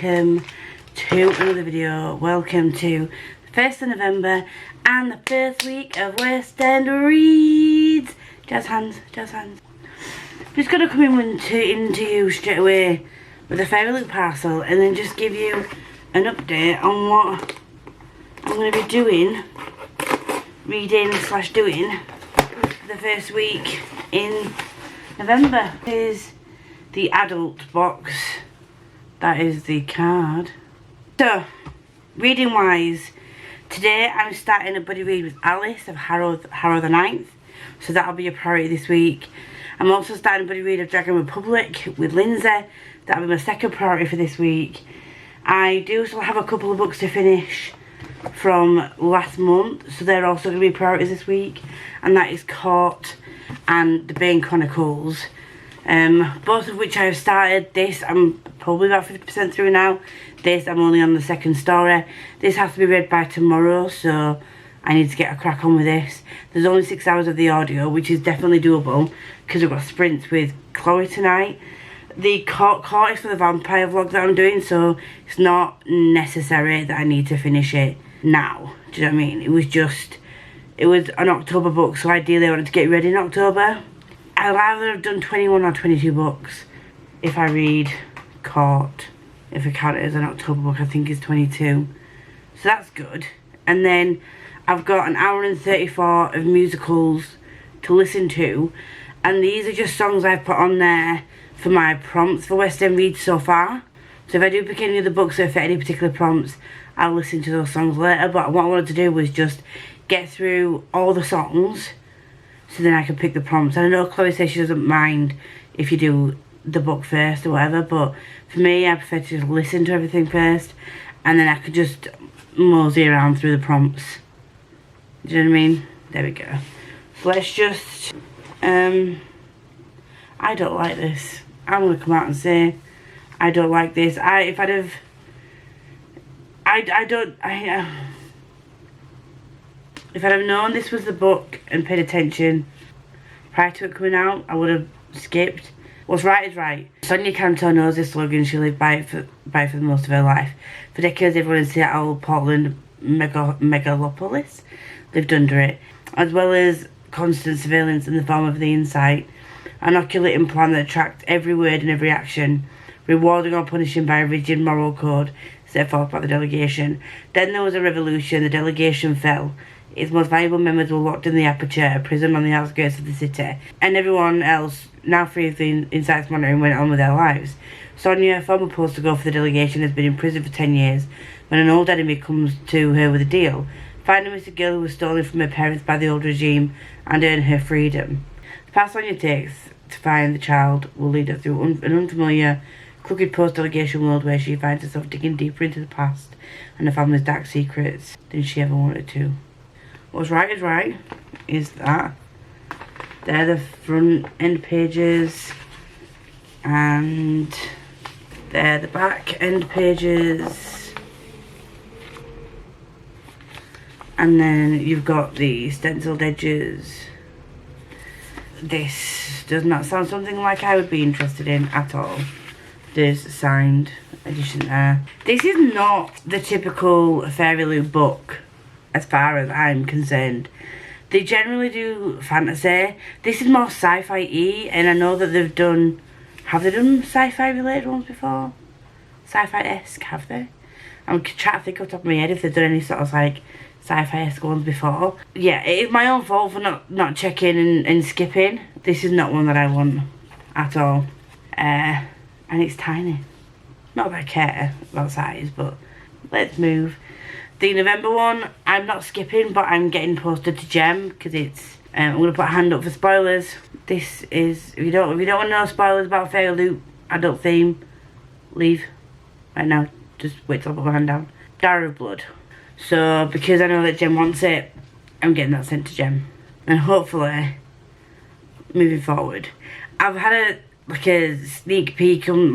welcome to another video. Welcome to the 1st of November and the first week of West End Reads. Jazz hands, jazz hands. I'm just going to come into you straight away with a fairy loot parcel and then just give you an update on what I'm going to be doing, reading/doing the first week in November. Here's the adult box. That is the card. So, reading wise, today I'm starting a buddy read with Alice of Harrow the Ninth. So that'll be a priority this week. I'm also starting a buddy read of Dragon Republic with Lindsay. That'll be my second priority for this week. I do still have a couple of books to finish from last month, so they're also going to be priorities this week, and that is Caught and The Bane Chronicles, both of which I have started. This I'm probably about 50% through now. This I'm only on the second story. This has to be read by tomorrow, so I need to get a crack on with this. There's only 6 hours of the audio, which is definitely doable because we've got sprints with Chloe tonight. The Caught is for the vampire vlog that I'm doing, so it's not necessary that I need to finish it now. Do you know what I mean? It was an October book, so ideally I wanted to get ready in October. I'll either have done 21 or 22 books if I read Caught. If I count it as an October book, I think it's 22. So that's good. And then I've got an hour and 34 of musicals to listen to, and these are just songs I've put on there for my prompts for West End Reads so far. So if I do pick any of the books that fit any particular prompts, I'll listen to those songs later. But what I wanted to do was just get through all the songs so then I can pick the prompts. And I know Chloe says she doesn't mind if you do the book first or whatever, but for me I prefer to just listen to everything first and then I could just mosey around through the prompts. Do you know what I mean? There we go. So let's just I don't like this. I'm gonna come out and say I don't like this. If I'd have known this was the book and paid attention prior to it coming out, I would have skipped. What's right is right. Sonia Cantor knows this slogan. She lived by it for most of her life. For decades, everyone in Seattle, Portland, megalopolis lived under it, as well as constant surveillance in the form of the Insight, an inoculating plan that tracked every word and every action, rewarding or punishing by a rigid moral code set forth by the delegation. Then there was a revolution. The delegation fell. Its most valuable members were locked in the aperture, a prison on the outskirts of the city, and everyone else, now free of the Insight's monitoring, went on with their lives. Sonia, former poster girl for the delegation, has been in prison for 10 years when an old enemy comes to her with a deal: find a missing girl who was stolen from her parents by the old regime and earn her freedom. The path Sonia takes to find the child will lead her through an unfamiliar, crooked post-delegation world where she finds herself digging deeper into the past and her family's dark secrets than she ever wanted to. What's right is right is that they're the front end pages and they're the back end pages, and then you've got the stenciled edges. This does not sound something like I would be interested in at all. There's a signed edition there. This is not the typical Fairy Loot book as far as I'm concerned. They generally do fantasy. This is more sci-fi-y, and I know that they've done... Have they done sci-fi related ones before? Sci-fi-esque, have they? I'm trying to think off the top of my head if they've done any sort of like sci-fi-esque ones before. Yeah, it is my own fault for not checking and skipping. This is not one that I want at all. And it's tiny. Not that I care about size, but let's move. The November one, I'm not skipping, but I'm getting posted to Gem because it's. I'm gonna put a hand up for spoilers. This is if you don't want to know spoilers about Fairy Loot adult theme, leave right now. Just wait till I put my hand down. Diary of Blood. So because I know that Gem wants it, I'm getting that sent to Gem, and hopefully, moving forward, I've had a sneak peek on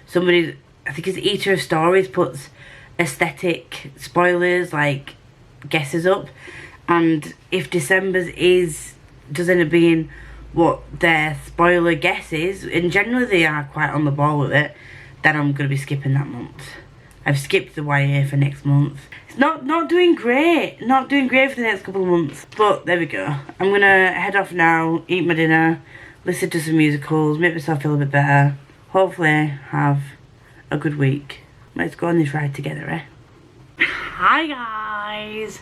somebody, I think it's Eater of Stories, puts aesthetic spoilers like guesses up, and if December's does end up being what their spoiler guess is, and generally they are quite on the ball with it, then I'm going to be skipping that month. I've skipped the YA for next month. It's not doing great. Not doing great for the next couple of months. But there we go. I'm going to head off now, eat my dinner, listen to some musicals, make myself feel a bit better. Hopefully have a good week. Let's go on this ride together, eh? Hi guys.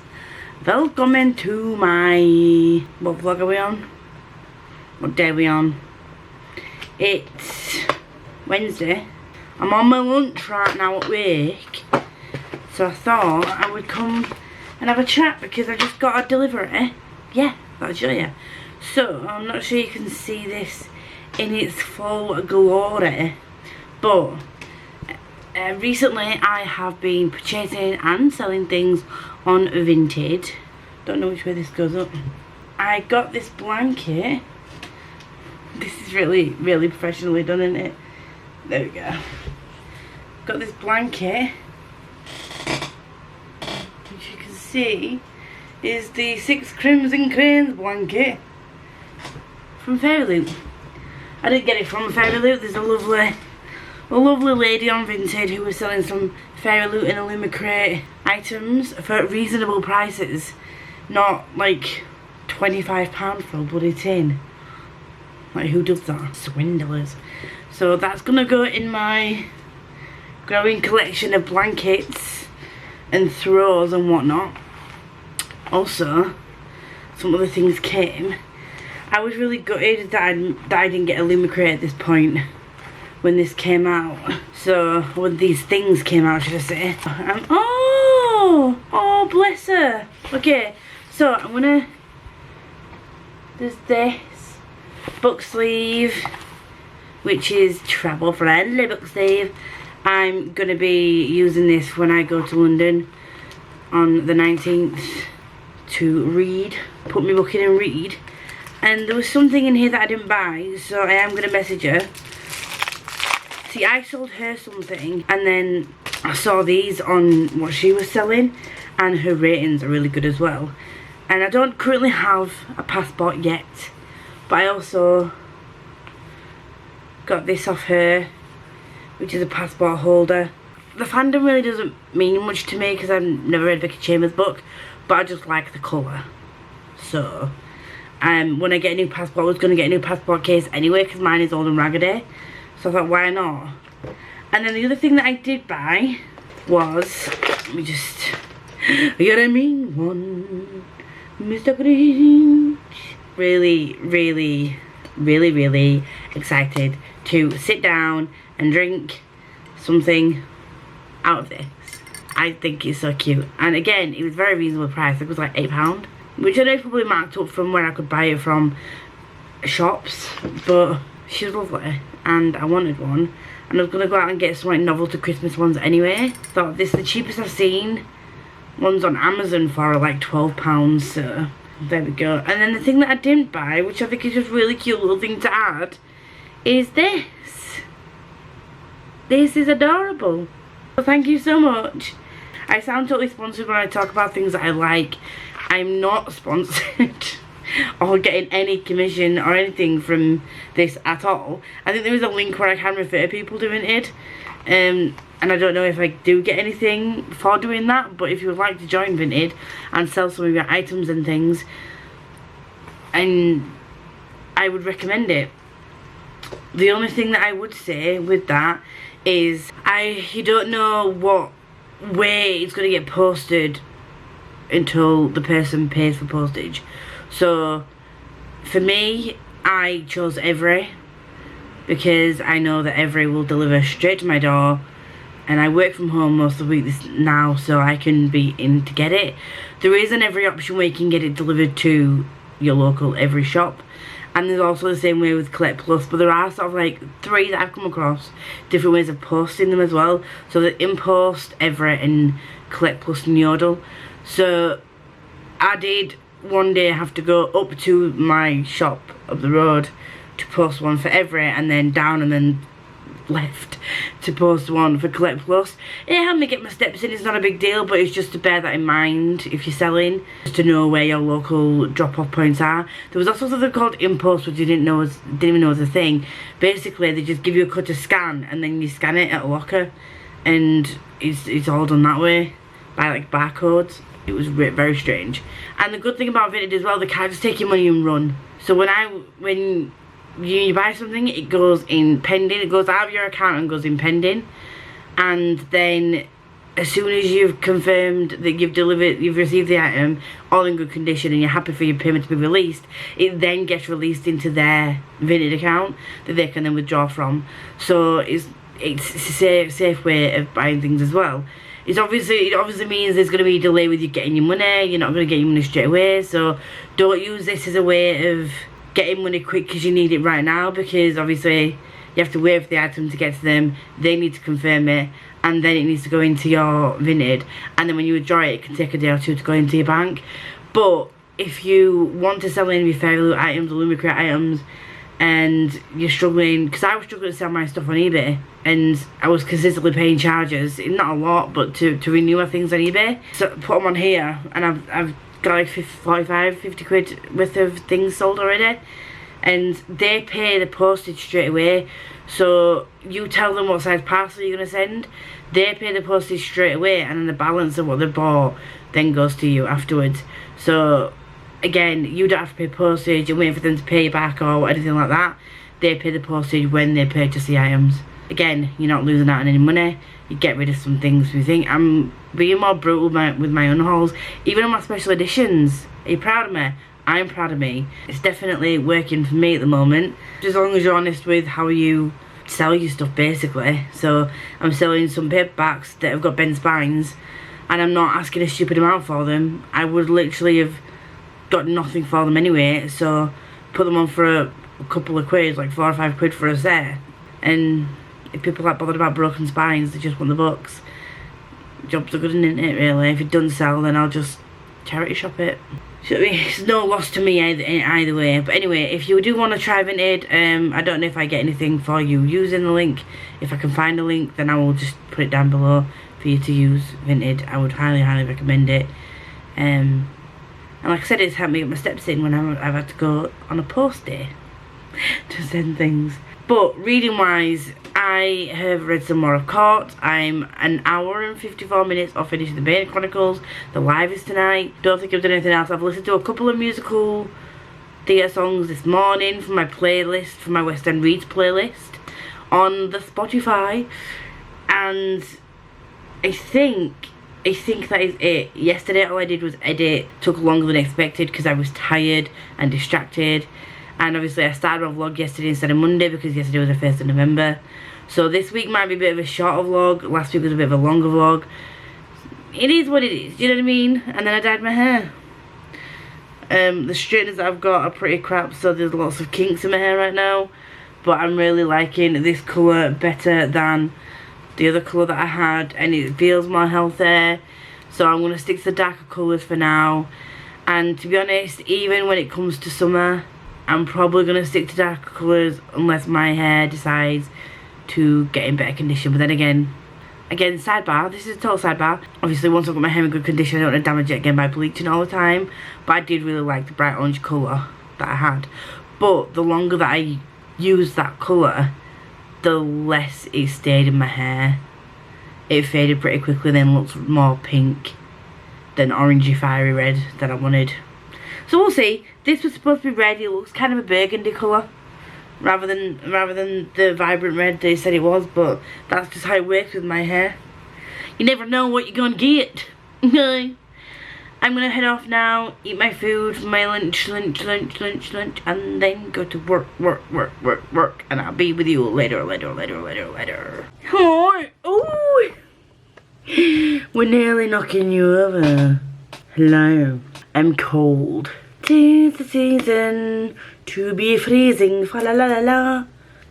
Welcome to my... What vlog are we on? What day are we on? It's Wednesday. I'm on my lunch right now at work, so I thought I would come and have a chat because I just got a delivery. Yeah, I'll show you. So, I'm not sure you can see this in its full glory, but recently I have been purchasing and selling things on Vinted. Don't know which way this goes up. I got this blanket. This is really professionally done, isn't it? There we go. Got this blanket, which you can see is the 6 Crimson Cranes blanket from Fairyloot. I didn't get it from Fairyloot. There's a lovely lady on Vinted who was selling some Fairyloot and Illumicrate items for reasonable prices. Not like £25 for a bloody tin. Like, who does that? Swindlers. So that's gonna go in my growing collection of blankets and throws and whatnot. Also, some other things came. I was really gutted that I didn't get a Illumicrate at this point when this came out. So when these things came out, should I say? And oh bless her. Okay, so I'm gonna. There's this book sleeve, which is travel friendly book sleeve. I'm going to be using this when I go to London on the 19th to read, put my book in and read. And there was something in here that I didn't buy, so I am going to message her. See, I sold her something and then I saw these on what she was selling and her ratings are really good as well. And I don't currently have a passport yet, but I also got this off her, which is a passport holder. The fandom really doesn't mean much to me because I've never read Vicky Chambers' book, but I just like the colour. So, when I get a new passport, I was going to get a new passport case anyway because mine is old and raggedy. So I thought, why not? And then the other thing that I did buy was, let me just, you're a mean one, Mr. Grinch. Really excited to sit down and drink something out of this. I think it's so cute. And again, it was very reasonable price. It was like £8, which I know is probably marked up from where I could buy it from shops, but she was lovely and I wanted one. And I was going to go out and get some like novel to Christmas ones anyway. Thought this is the cheapest I've seen. Ones on Amazon for like £12, so there we go. And then the thing that I didn't buy, which I think is just really cute little thing to add, is this. This is adorable. So thank you so much. I sound totally sponsored when I talk about things that I like. I'm not sponsored or getting any commission or anything from this at all. I think there is a link where I can refer people to Vinted. And I don't know if I do get anything for doing that, but if you would like to join Vinted and sell some of your items and things, and I would recommend it. The only thing that I would say with that is you don't know what way it's going to get posted until the person pays for postage. So for me, I chose Every because I know that Every will deliver straight to my door, and I work from home most of the week now, so I can be in to get it. There is an Every option where you can get it delivered to your local Every shop, and there's also the same way with Collect Plus, but there are sort of like 3 that I've come across different ways of posting them as well. So the InPost, Every and Collect Plus and Yodel. So I did one day have to go up to my shop up the road to post one for Every, and then down and then left to post one for Collect Plus. It helped me get my steps in. It's not a big deal, but it's just to bear that in mind if you're selling, just to know where your local drop-off points are. There was also something called InPost, which I didn't even know was a thing. Basically, they just give you a code to scan, and then you scan it at a locker, and it's all done that way by like barcodes. It was very strange. And the good thing about Vinted as well, they can't just take your money and run. So when you buy something, it goes in pending. It goes out of your account and goes in pending. And then as soon as you've confirmed that you've received the item, all in good condition, and you're happy for your payment to be released, it then gets released into their Vinted account that they can then withdraw from. So it's a safe way of buying things as well. It obviously means there's going to be a delay with you getting your money. You're not going to get your money straight away. So don't use this as a way of getting money quick because you need it right now, because obviously you have to wait for the item to get to them. They need to confirm it, and then it needs to go into your Vinted, and then when you withdraw it, it can take a day or two to go into your bank. But if you want to sell any of your fairy loot items or Lumicrate items, and you're struggling, because I was struggling to sell my stuff on eBay, and I was consistently paying charges, not a lot, but to renew my things on eBay. So put them on here, and I've got like 45, 50 quid worth of things sold already, and they pay the postage straight away. So you tell them what size parcel you're going to send, they pay the postage straight away, and then the balance of what they bought then goes to you afterwards. So again, you don't have to pay postage and wait for them to pay you back or anything like that. They pay the postage when they purchase the items. Again, you're not losing out on any money. You get rid of some things. You think I'm being more brutal with my unhauls, even on my special editions. Are you proud of me? I'm proud of me. It's definitely working for me at the moment. Just as long as you're honest with how you sell your stuff, basically. So I'm selling some paperbacks that have got bent spines, and I'm not asking a stupid amount for them. I would literally have got nothing for them anyway, so put them on for a couple of quid, like 4 or 5 quid for a set. And if people aren't bothered about broken spines, they just want the books. Jobs are good, isn't it, really? If it doesn't sell, then I'll just charity shop it. So it's no loss to me either way. But anyway, if you do want to try Vinted, I don't know if I get anything for you using the link. If I can find a link, then I will just put it down below for you to use Vinted. I would highly recommend it. And like I said, it's helped me get my steps in when I've had to go on a post day to send things. But reading wise, I have read some more of Court. I'm an hour and 54 minutes off finishing the Bane Chronicles. The live is tonight. Don't think I've done anything else. I've listened to a couple of musical theatre songs this morning from my playlist, from my West End Reads playlist on the Spotify. And I think that is it. Yesterday all I did was edit. Took longer than expected because I was tired and distracted. And obviously I started my vlog yesterday instead of Monday because yesterday was the 1st of November. So this week might be a bit of a shorter vlog. Last week was a bit of a longer vlog. It is what it is, do you know what I mean? And then I dyed my hair. The straighteners that I've got are pretty crap, so there's lots of kinks in my hair right now. But I'm really liking this colour better than the other colour that I had, and it feels more healthy. So I'm going to stick to the darker colours for now. And to be honest, even when it comes to summer, I'm probably going to stick to darker colours unless my hair decides to get in better condition. But then again, sidebar, this is a total sidebar. Obviously once I've got my hair in good condition, I don't want to damage it again by bleaching all the time. But I did really like the bright orange colour that I had. But the longer that I used that colour, the less it stayed in my hair. It faded pretty quickly, then looked more pink than orangey fiery red that I wanted. So we'll see. This was supposed to be red. It looks kind of a burgundy colour rather than the vibrant red they said it was, but that's just how it works with my hair. You never know what you're gonna get. I'm gonna head off now, eat my food for my lunch, and then go to work, and I'll be with you later. Oh, we're nearly knocking you over. Hello, I'm cold. 'Tis the season to be freezing, fa la la la la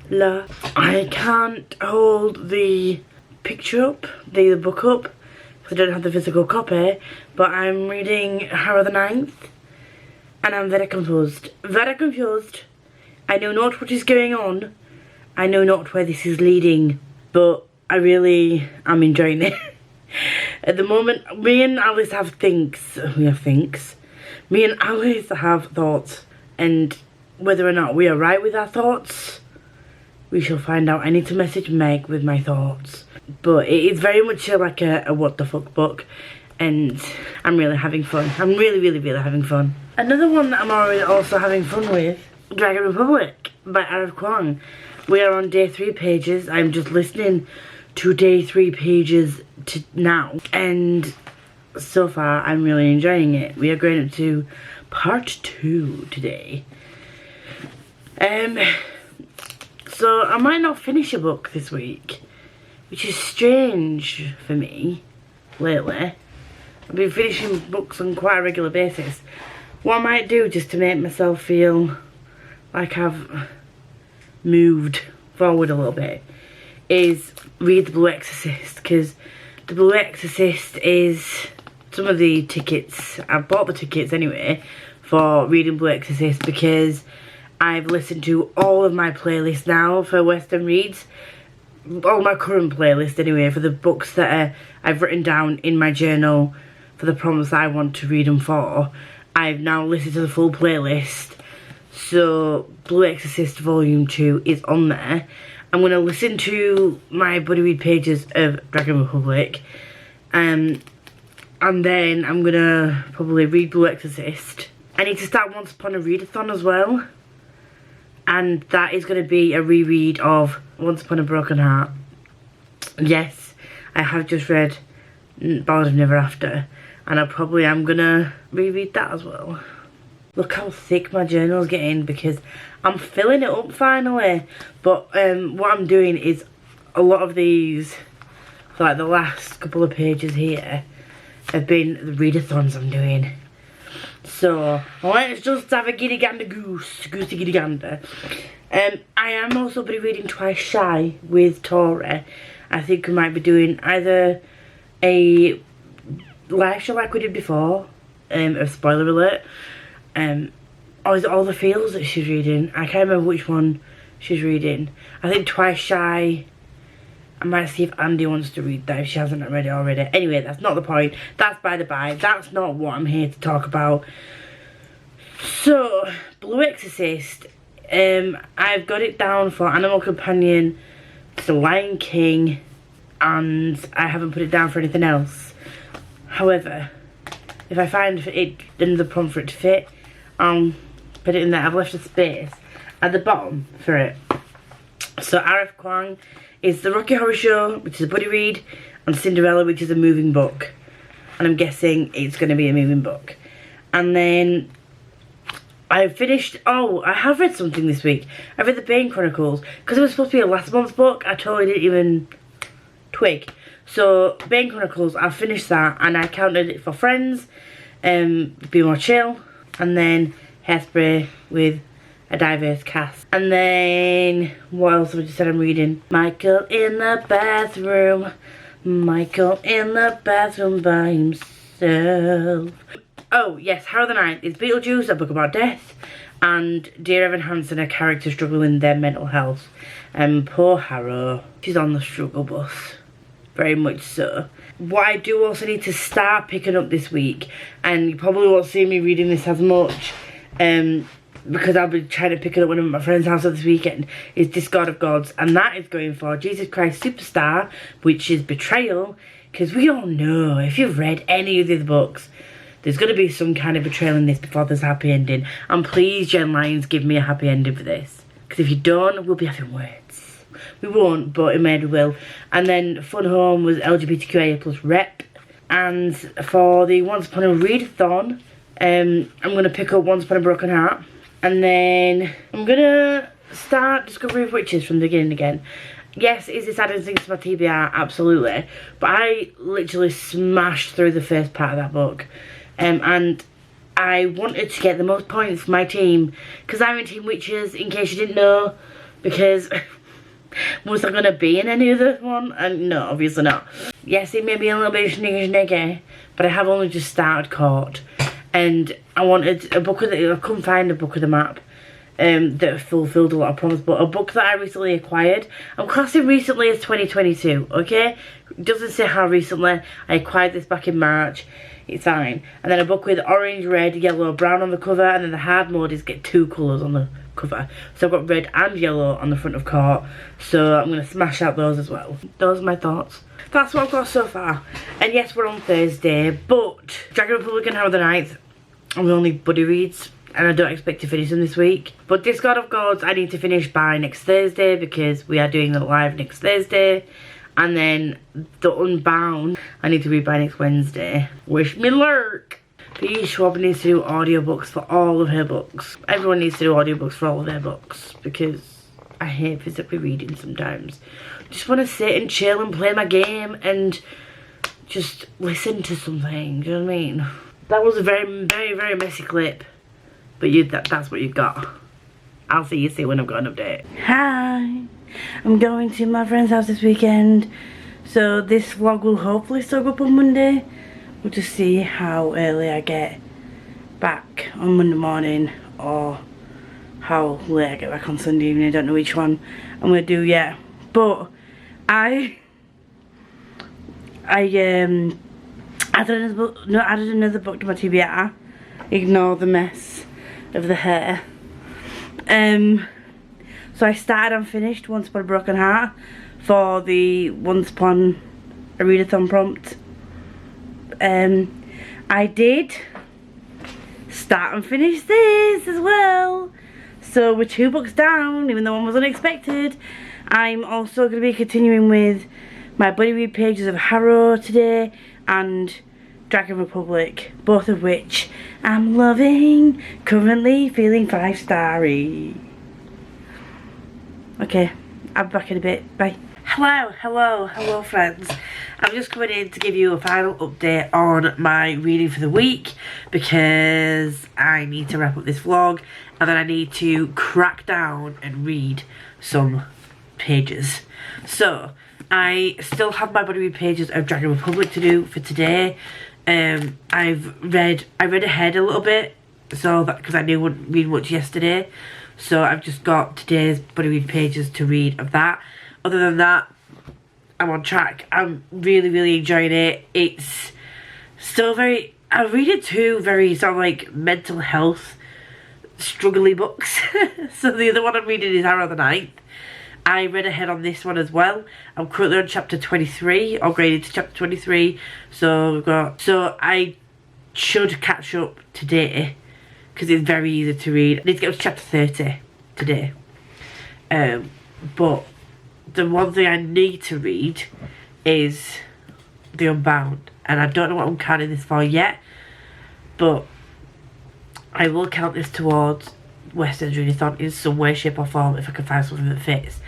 la. I can't hold the picture up, the book up, because I don't have the physical copy, but I'm reading Harrow the Ninth, and I'm very confused. I know not what is going on. I know not where this is leading, but I really am enjoying it. At the moment, me and Alice have thoughts, and whether or not we are right with our thoughts, we shall find out. I need to message Meg with my thoughts, but it is very much like a what the fuck book, and I'm really having fun. I'm really having fun. Another one that I'm already also having fun with, Dragon Republic by Arif Kwang. We are on day 3 pages. I'm just listening to day 3 pages now, and so far I'm really enjoying it. We are going up to part 2 today. So I might not finish a book this week, which is strange for me lately. I've been finishing books on quite a regular basis. What I might do, just to make myself feel like I've moved forward a little bit, is read The Blue Exorcist, because The Blue Exorcist is some of the tickets. I've bought the tickets anyway for reading Blue Exorcist, because I've listened to all of my playlists now for Western Reads, all my current playlist anyway, for the books that I've written down in my journal for the prompts that I want to read them for. I've now listened to the full playlist, so Blue Exorcist Volume 2 is on there. I'm going to listen to my buddy read pages of Dragon Republic, and then I'm going to probably read Blue Exorcist. I need to start Once Upon a Readathon as well, and that is going to be a reread of Once Upon a Broken Heart. Yes, I have just read Ballad of Never After, and I probably am going to reread that as well. Look how thick my journal's getting, because I'm filling it up finally. But what I'm doing is a lot of these, like the last couple of pages here, have been the readathons I'm doing. So let's just have a giddy gander goosey giddy gander. I am also be reading Twice Shy with Tori. I think we might be doing either a live show like we did before, a spoiler alert, or is it All the Feels that she's reading? I can't remember which one she's reading. I think Twice Shy. I might see if Andy wants to read that if she hasn't read it already. Anyway, that's not the point. That's by the by. That's not what I'm here to talk about. So, Blue Exorcist. I've got it down for Animal Companion, The Lion King, and I haven't put it down for anything else. However, if I find it another prompt for it to fit, I'll put it in there. I've left a space at the bottom for it. So Arif Kwang is The Rocky Horror Show, which is a buddy read, and Cinderella, which is a moving book. And I'm guessing it's going to be a moving book. And then I finished, I have read something this week. I read The Bane Chronicles, because it was supposed to be a last month's book. I totally didn't even twig. So Bane Chronicles, I finished that, and I counted it for Friends, Be More Chill, and then Hairspray with a diverse cast. And then what else have I just said I'm reading? Michael in the bathroom. Michael in the bathroom by himself. Oh yes, Harrow the Ninth is Beetlejuice, a book about death, and Dear Evan Hansen, a character struggling with their mental health. And poor Harrow, she's on the struggle bus. Very much so. What I do also need to start picking up this week, and you probably won't see me reading this as much, because I'll be trying to pick it up when I'm at my friend's house this weekend, is Discord of Gods, and that is going for Jesus Christ Superstar, which is Betrayal, because we all know, if you've read any of these books, there's going to be some kind of betrayal in this before there's a happy ending. And please, Jen Lyons, give me a happy ending for this, because if you don't, we'll be having words. We won't, but it maybe will. And then Fun Home was LGBTQIA plus rep. And for the Once Upon a Readathon, I'm going to pick up Once Upon a Broken Heart. And then I'm going to start Discovery of Witches from the beginning again. Yes, is this adding things to my TBR? Absolutely. But I literally smashed through the first part of that book. And I wanted to get the most points for my team, because I'm in Team Witches, in case you didn't know. Because was I going to be in any other one? And no, obviously not. Yes, it may be a little bit sniggy, but I have only just started Court. And I wanted a book of the, I couldn't find a book of the map. that fulfilled a lot of promise, but a book that I recently acquired. I'm classing recently as 2022, okay? It doesn't say how recently. I acquired this back in March. It's fine. And then a book with orange, red, yellow, brown on the cover, and then the hard mode is get 2 colours on the cover. So I've got red and yellow on the front of cart, so I'm going to smash out those as well. Those are my thoughts. That's what I've got so far. And yes, we're on Thursday, but Dragon Republic and How the Ninth are the only buddy reads, and I don't expect to finish them this week. But Discard of Gods I need to finish by next Thursday, because we are doing the live next Thursday. And then The Unbound I need to read by next Wednesday. Wish me luck! B. Schwab needs to do audiobooks for all of her books. Everyone needs to do audiobooks for all of their books, because I hate physically reading sometimes. Just want to sit and chill and play my game and just listen to something, do you know what I mean? That was a very, very, very messy clip, but that's what you got. I'll see you soon when I've got an update. Hi! I'm going to my friend's house this weekend, so this vlog will hopefully still go up on Monday. We'll just see how early I get back on Monday morning, or how late I get back on Sunday evening. I don't know which one I'm going to do yet. But I added another book to my TBR. Ignore the mess of the hair. So I started and finished Once Upon a Broken Heart for the Once Upon a Readathon prompt. I did start and finish this as well. So we're 2 books down, even though one was unexpected. I'm also going to be continuing with my buddy read pages of Harrow today and Dragon Republic, both of which I'm loving. Currently feeling 5-starry. Okay, I'll be back in a bit. Bye. Hello friends. I'm just coming in to give you a final update on my reading for the week, because I need to wrap up this vlog and then I need to crack down and read some pages. So I still have my buddy read pages of Dragon Republic to do for today. I read ahead a little bit, so that because I knew I wouldn't read much yesterday, so I've just got today's buddy read pages to read of that. Other than that, I'm on track. I'm really enjoying it. It's still very, I read it too, very sort of like mental health struggly books. So the other one I'm reading is Harrow the Ninth. I read ahead on this one as well. I'm currently on chapter 23, upgraded to chapter 23. So I should catch up today, because it's very easy to read. I need to get to chapter 30 today. But the one thing I need to read is The Unbound, and I don't know what I'm counting this for yet, but I will count this towards West End's Readathon in some way, shape or form if I can find something that fits.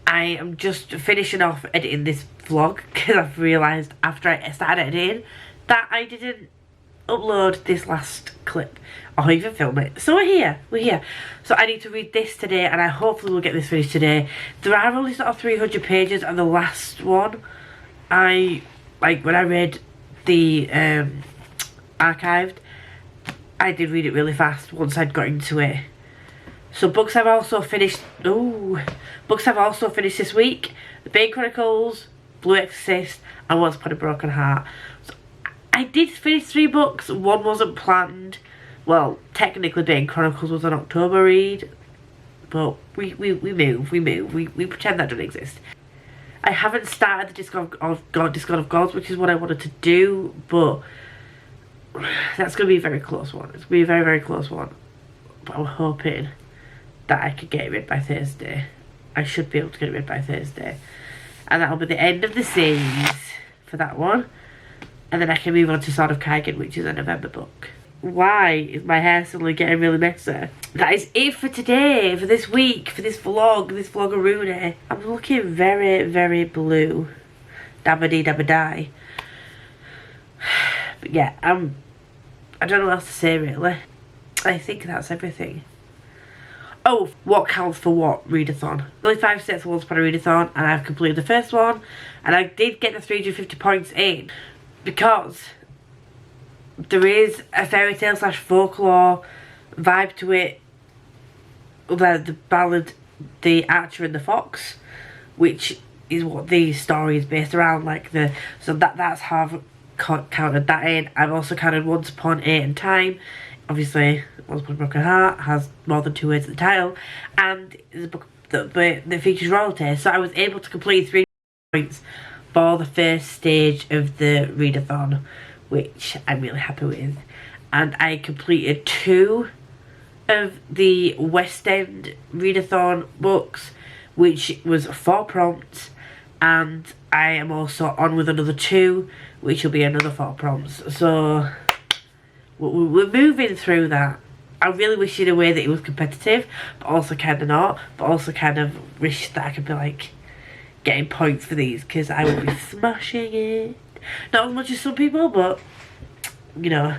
I am just finishing off editing this vlog, because I've realised after I started editing that I didn't upload this last clip or even film it. So we're here. So I need to read this today, and I hopefully will get this finished today. There are only sort of 300 pages on the last one. When I read the archived, I did read it really fast once I'd got into it. So books I've also finished this week: The Bane Chronicles, Blue Exorcist, and Once Upon a Broken Heart. So I did finish 3 books. One wasn't planned. Well, technically Bane Chronicles was an October read, but we move. We pretend that doesn't exist. I haven't started the Discard of Gods, which is what I wanted to do, but that's going to be a very close one. It's going to be a very close one. But I'm hoping that I could get it read by Thursday. I should be able to get it read by Thursday. And that'll be the end of the series for that one. And then I can move on to Sword of Kaigen, which is a November book. Why is my hair suddenly getting really messy? That is it for today, for this week, for this vlog-a-rooney. I'm looking very blue. Dabba-dee dabba-die. But yeah, I don't know what else to say really. I think that's everything. Oh, what counts for what? Readathon. Only 5 steps for Once Upon a Readathon, and I've completed the first one, and I did get the 350 points in, because there is a fairy tale / folklore vibe to it, the ballad The Archer and the Fox, which is what the story is based around. Like so that's how I've counted that in. I've also counted Once Upon a Time. Obviously, Once Upon a Broken Heart has more than 2 words in the title, and it's a book that features royalty. So I was able to complete 3 points for the first stage of the readathon, which I'm really happy with. And I completed 2 of the West End Readathon books, which was 4 prompts, and I am also on with another 2, which will be another 4 prompts. So we're moving through that. I really wish in a way that it was competitive, but also kind of not, but also kind of wish that I could be like getting points for these, because I would be smashing it. Not as much as some people, but you know,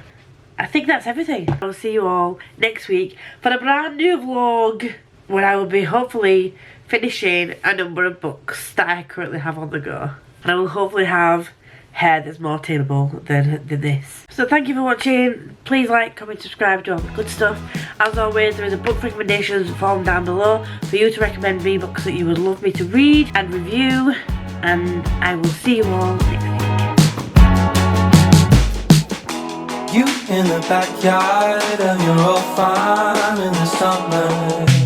I think that's everything. I'll see you all next week for a brand new vlog, when I will be hopefully finishing a number of books that I currently have on the go. And I will hopefully have hair that's more tameable than this. So thank you for watching. Please like, comment, subscribe, do all the good stuff. As always, there is a book recommendations form down below for you to recommend me books that you would love me to read and review. And I will see you all next week. You in the backyard of your old farm in the summer.